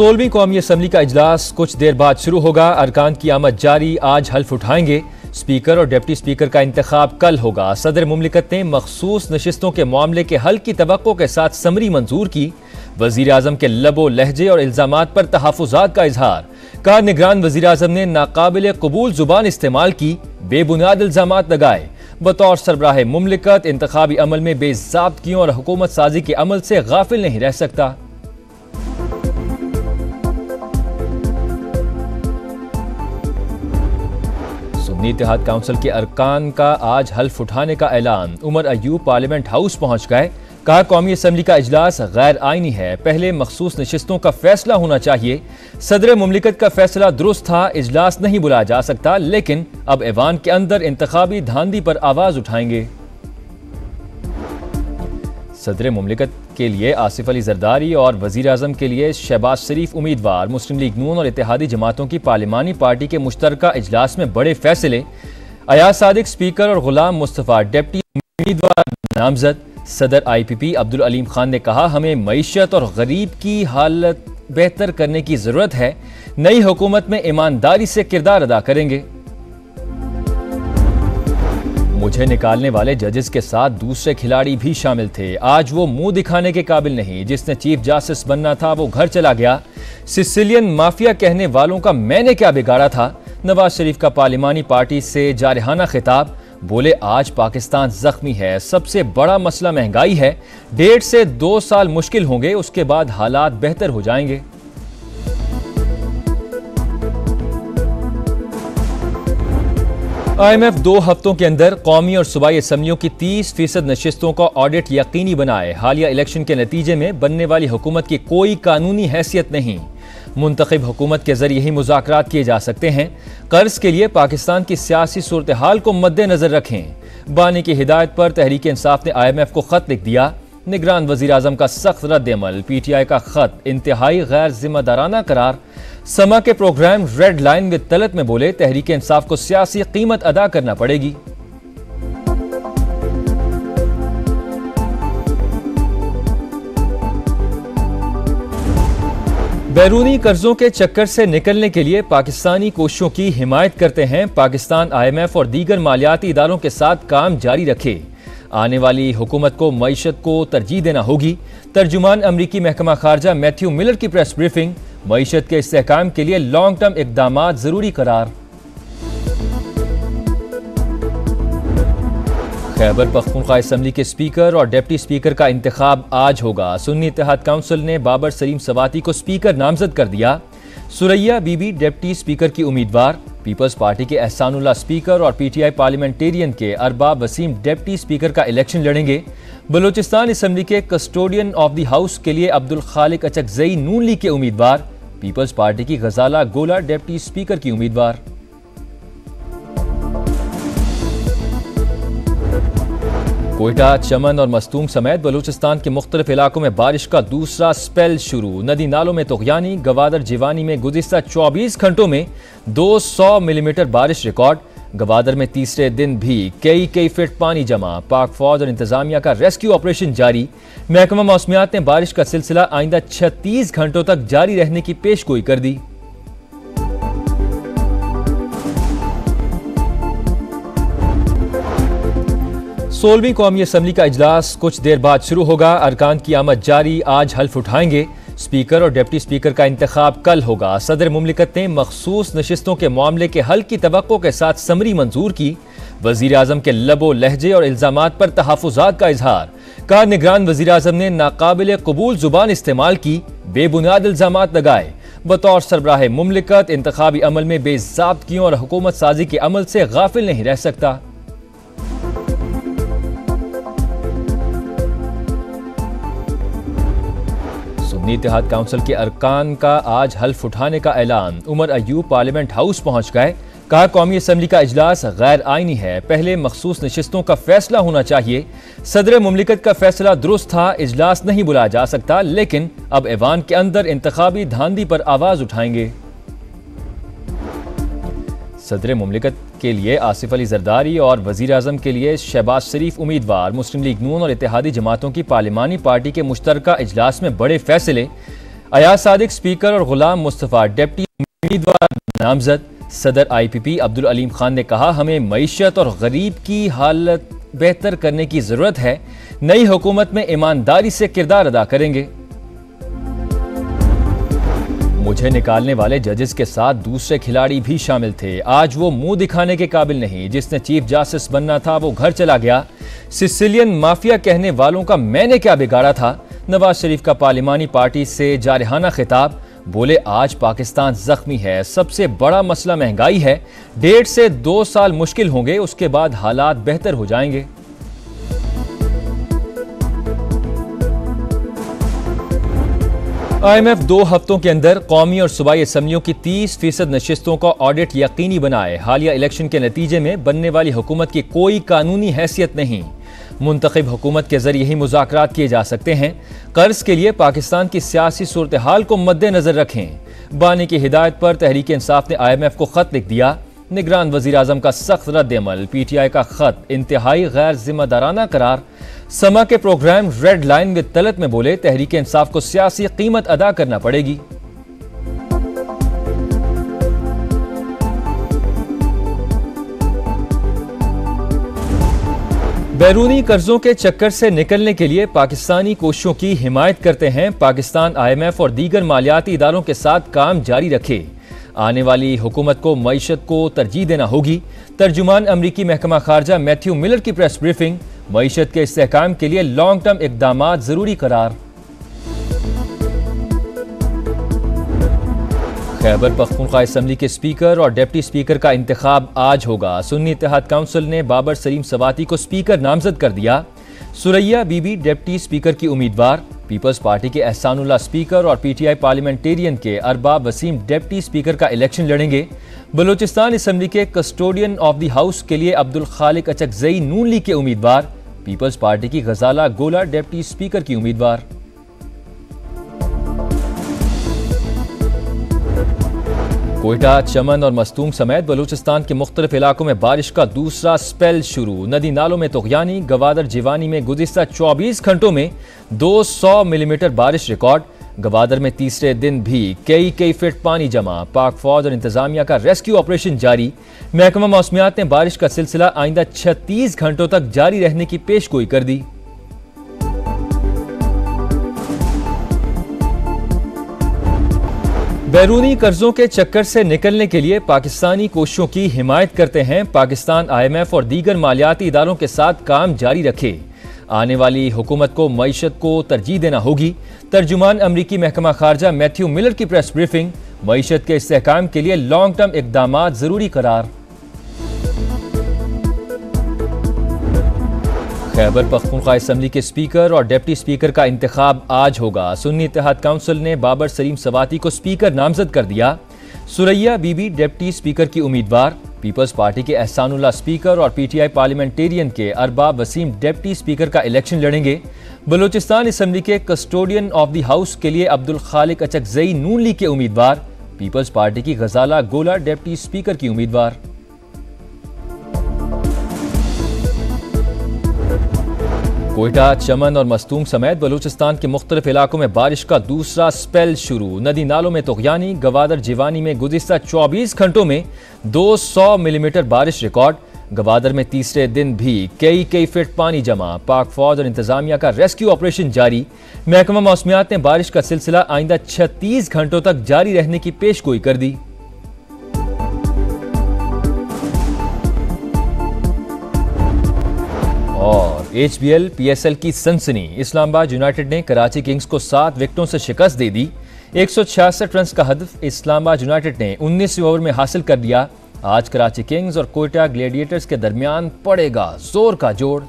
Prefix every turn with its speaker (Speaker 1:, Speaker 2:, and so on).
Speaker 1: 16वीं कौमी असम्बली का इजलास कुछ देर बाद शुरू होगा। अरकान की आमद जारी, आज हल्फ उठाएंगे। स्पीकर और डिप्टी स्पीकर का इंतखाब कल होगा। सदर मुमलिकत ने मखसूस नशिस्तों के मामले के हल की तवक्को के साथ समरी मंजूर की। वजीर आजम के लबो लहजे और इल्जामात पर तहफ़्फ़ुज़ात का इजहार। कहा, निगरान वजीर आजम ने नाकाबिल कबूल जुबान इस्तेमाल की, बेबुनियाद इल्जामात लगाए। बतौर सरबराह मुमलिकत इंतखाबी अमल में बेज़ाब्तियों और हुकूमत साजी के अमल से गाफिल नहीं रह सकता। सुन्नी इत्तेहाद काउंसिल के अरकान का आज हल्फ उठाने का ऐलान। उमर अयूब पार्लियामेंट हाउस पहुंच गए। कहा, कौमी असम्बली का इजलास गैर आईनी है, पहले मखसूस नशिस्तों का फैसला होना चाहिए। सदर मुमलिकत का फैसला दुरुस्त था, इजलास नहीं बुलाया जा सकता, लेकिन अब ऐवान के अंदर इंतखाबी धांधली पर आवाज उठाएंगे। सदर मुमलिकत के लिए आसिफ अली जरदारी और वजीर आजम के लिए शहबाज शरीफ उम्मीदवार। मुस्लिम लीग नून और इत्तेहादी जमातों की पार्लिमानी पार्टी के मुश्तरका इजलास में बड़े फैसले। अयाज सादिक स्पीकर और गुलाम मुस्तफा डिप्टी उम्मीदवार नामजद। सदर IPP अब्दुल अलीम खान ने कहा, हमें मईशत और गरीब की हालत बेहतर करने की जरूरत है। नई हुकूमत में ईमानदारी से किरदार अदा करेंगे। मुझे निकालने वाले जजेस के साथ दूसरे खिलाड़ी भी शामिल थे। आज वो मुंह दिखाने के काबिल नहीं। जिसने चीफ जस्टिस बनना था वो घर चला गया। सिसिलियन माफिया कहने वालों का मैंने क्या बिगाड़ा था। नवाज शरीफ का पार्लिमानी पार्टी से जारहाना खिताब। बोले, आज पाकिस्तान जख्मी है, सबसे बड़ा मसला महंगाई है। 1.5 से 2 साल मुश्किल होंगे, उसके बाद हालात बेहतर हो जाएंगे। IMF 2 हफ्तों के अंदर कौमी और सूबाई असम्बलियों की 30% नशिस्तों का ऑडिट यकीनी बनाए। हालिया इलेक्शन के नतीजे में बनने वाली हुकूमत की कोई कानूनी हैसियत नहीं। मुंतखब हुकूमत के जरिए ही मुज़ाकरात किए जा सकते हैं। कर्ज के लिए पाकिस्तान की सियासी सूरत हाल को मद्देनजर रखें। बानी की हिदायत पर तहरीक इंसाफ ने IMF को खत लिख दिया। निगरान वजीर आजम का सख्त रद्द-ए-अमल। PTI का खत इंतहाई गैर जिम्मेदाराना करार। समा के programme red line with Talat में बोले, तहरीक इंसाफ को सियासी कीमत अदा करना पड़ेगी। बैरूनी कर्जों के चक्कर से निकलने के लिए पाकिस्तानी कोशिशों की हिमायत करते हैं। पाकिस्तान IMF और दीगर मालियाती इदारों के साथ काम जारी रखे। आने वाली हुकूमत को मईशत को तरजीह देना होगी। तर्जुमान अमरीकी महकमा खारजा मैथ्यू मिलर की प्रेस ब्रीफिंग। मईशत के इस्तेहकाम के लिए लॉन्ग टर्म इकदामात जरूरी करार। खैबर पख्तूनख्वा असम्बली के स्पीकर और डिप्टी स्पीकर का इंतखाब आज होगा। सुन्नी इत्तेहाद काउंसिल ने बाबर सलीम सवाती को स्पीकर नामजद कर दिया। सुरैया बीबी डिप्टी स्पीकर की उम्मीदवार। पीपल्स पार्टी के एहसानुल्लाह स्पीकर और PTI पार्लियामेंटेरियन के अरबाब वसीम डिप्टी स्पीकर का इलेक्शन लड़ेंगे। बलूचिस्तान असम्बली के कस्टोडियन ऑफ द हाउस के लिए अब्दुल खालिक अचकजई नून लीग के उम्मीदवार। पीपल्स पार्टी की गजाला गोला डिप्टी स्पीकर की उम्मीदवार। कोयटा, चमन और मस्तूम समेत बलूचिस्तान के मुख्तलिफ इलाकों में बारिश का दूसरा स्पेल शुरू। नदी नालों में तुग़यानी। गवादर जिवानी में गुज़िश्ता 24 घंटों में 200 मिलीमीटर बारिश रिकॉर्ड। गवादर में तीसरे दिन भी कई फीट पानी जमा। पाक फौज और इंतजामिया का रेस्क्यू ऑपरेशन जारी। महकमा मौसमियात ने बारिश का सिलसिला आइंदा 36 घंटों तक जारी रहने की पेशगोई कर दी। सोलहवीं कौमी असम्बली का इजलास कुछ देर बाद शुरू होगा। अरकान की आमद जारी, आज हल्फ उठाएंगे। स्पीकर और डिप्टी स्पीकर का इंतखाब कल होगा। सदर मुमलिकत ने मखसूस नशिस्तों के मामले के हल की तवक्को के साथ समरी मंजूर की। वजीर आजम के लबो लहजे और इल्जामात पर तहफ़्फ़ुज़ात का इजहार। कहा, निगरान वजीर आजम ने नाकाबिल कबूल जुबान इस्तेमाल की, बेबुनियाद इल्जामात लगाए। बतौर सरबराह मुमलिकत इंतखाबी अमल में बेज़ाब्तियों और हुकूमत साजी के अमल से गाफिल नहीं रह सकता। सुन्नी इत्तेहाद काउंसिल के अरकान का आज हल्फ उठाने का ऐलान। उमर अयूब पार्लियामेंट हाउस पहुंच गए। कहा, कौमी असम्बली का इजलास गैर आईनी है, पहले मखसूस नशिस्तों का फैसला होना चाहिए। सदर मुमलिकत का फैसला दुरुस्त था, इजलास नहीं बुलाया जा सकता, लेकिन अब ऐवान के अंदर इंतखाबी धांधली पर आवाज उठाएंगे। सदर मुमलिकत के लिए आसिफ अली जरदारी और वजीर आजम के लिए शहबाज शरीफ उम्मीदवार। मुस्लिम लीग नून और इत्तेहादी जमातों की पार्लिमानी पार्टी के मुश्तरका इजलास में बड़े फैसले। अयाज सादिक स्पीकर और गुलाम मुस्तफा डिप्टी उम्मीदवार नामजद। सदर IPP अब्दुल अलीम खान ने कहा, हमें मईशत और गरीब की हालत बेहतर करने की जरूरत है। नई हुकूमत में ईमानदारी से किरदार अदा करेंगे। मुझे निकालने वाले जजेस के साथ दूसरे खिलाड़ी भी शामिल थे। आज वो मुंह दिखाने के काबिल नहीं। जिसने चीफ जस्टिस बनना था वो घर चला गया। सिसिलियन माफिया कहने वालों का मैंने क्या बिगाड़ा था। नवाज शरीफ का पार्लिमानी पार्टी से जारहाना खिताब। बोले, आज पाकिस्तान जख्मी है। सबसे बड़ा मसला महंगाई है। 1.5 से 2 साल मुश्किल होंगे, उसके बाद हालात बेहतर हो जाएंगे। IMF 2 हफ्तों के अंदर कौमी और सूबाई असम्बलियों की 30% नशिस्तों का ऑडिट यकीनी बनाए। हालिया इलेक्शन के नतीजे में बनने वाली हुकूमत की कोई कानूनी हैसियत नहीं। मुंतखब हुकूमत के जरिए ही मुज़ाकरात किए जा सकते हैं। कर्ज के लिए पाकिस्तान की सियासी सूरत हाल को मद्देनजर रखें। बानी की हिदायत पर तहरीक इंसाफ ने IMF को खत लिख दिया। निगरान वज़ीर आज़म का सख्त रद्द-ए-अमल। PTI का खत इंतहाई गैर जिम्मेदाराना करार। समा के programme red line with Talat में बोले, तहरीक इंसाफ को सियासी कीमत अदा करना पड़ेगी। बैरूनी कर्जों के चक्कर से निकलने के लिए पाकिस्तानी कोशिशों की हिमायत करते हैं। पाकिस्तान IMF और दीगर मालियाती इदारों के साथ काम जारी रखे। आने वाली हुकूमत को मईशत को तरजीह देना होगी। तर्जुमान अमरीकी महकमा खारजा मैथ्यू मिलर की प्रेस ब्रीफिंग। मईशत के इस्तेहकाम के लिए लॉन्ग टर्म इकदाम जरूरी करार। खैबर पख्तूनख्वा असम्बली के स्पीकर और डिप्टी स्पीकर का इंतखाब आज होगा। सुन्नी इत्तेहाद काउंसिल ने बाबर सलीम सवाती को स्पीकर नामजद कर दिया। सुरैया बीबी डिप्टी स्पीकर की उम्मीदवार। पीपल्स पार्टी के एहसानुल्लाह स्पीकर और PTI पार्लियामेंटेरियन के अरबाब वसीम डिप्टी स्पीकर का इलेक्शन लड़ेंगे। बलोचिस्तान असम्बली के कस्टोडियन ऑफ द हाउस के लिए अब्दुल खालिक अचकजई नून लीग के उम्मीदवार। पीपल्स पार्टी की गजाला गोला डिप्टी स्पीकर की उम्मीदवार। कोयटा, चमन और मस्तूंग समेत बलूचिस्तान के मुख्तलिफ इलाकों में बारिश का दूसरा स्पेल शुरू। नदी नालों में तुगयानी। गवादर जिवानी में गुज़िश्ता 24 घंटों में 200 मिलीमीटर बारिश रिकॉर्ड। गवादर में तीसरे दिन भी कई फीट पानी जमा। पाक फौज और इंतजामिया का रेस्क्यू ऑपरेशन जारी। महकमा मौसमियात ने बारिश का सिलसिला आइंदा 36 घंटों तक जारी रहने की पेशगोई कर दी। बैरूनी कर्जों के चक्कर से निकलने के लिए पाकिस्तानी कोशिशों की हिमायत करते हैं। पाकिस्तान IMF और दीगर मालियाती इदारों के साथ काम जारी रखे। आने वाली हुकूमत को मईशत को तरजीह देना होगी। तर्जुमान अमरीकी महकमा खारजा मैथ्यू मिलर की प्रेस ब्रीफिंग। मईशत के इस्तेहकाम के लिए लॉन्ग टर्म इकदाम जरूरी करार। खैबर पख्तूनख्वा असम्बली के स्पीकर और डिप्टी स्पीकर का इंतखाब आज होगा। सुन्नी इत्तेहाद काउंसिल ने बाबर सलीम सवाती को स्पीकर नामजद कर दिया। सुरैया बीबी डिप्टी स्पीकर की उम्मीदवार। पीपल्स पार्टी के एहसानुल्लाह स्पीकर और PTI पार्लियामेंटेरियन के अरबाब वसीम डिप्टी स्पीकर का इलेक्शन लड़ेंगे। बलोचिस्तान असम्बली के कस्टोडियन ऑफ द हाउस के लिए अब्दुल खालिक अचकजई नून लीग के उम्मीदवार। पीपल्स पार्टी की गजाला गोला डिप्टी स्पीकर की उम्मीदवार। कोयटा, चमन और मस्तूंग समेत बलूचिस्तान के मुख्तलिफ इलाकों में बारिश का दूसरा स्पेल शुरू। नदी नालों में तुगयानी। गवादर जिवानी में गुज़िश्ता 24 घंटों में 200 मिलीमीटर बारिश रिकॉर्ड। गवादर में तीसरे दिन भी कई फीट पानी जमा। पाक फौज और इंतजामिया का रेस्क्यू ऑपरेशन जारी। महकमा मौसमियात ने बारिश का सिलसिला आइंदा 36 घंटों तक जारी रहने की पेशगोई कर दी। और HBL PSL की सनसनी। इस्लामाबाद यूनाइटेड ने कराची किंग्स को 7 विकेटों से शिकस्त दे दी। 166 रन का हदफ इस्लामाबाद यूनाइटेड ने 19 ओवर में हासिल कर लिया। आज कराची किंग्स और कोयटा ग्लेडिएटर्स के दरमियान पड़ेगा जोर का जोड़।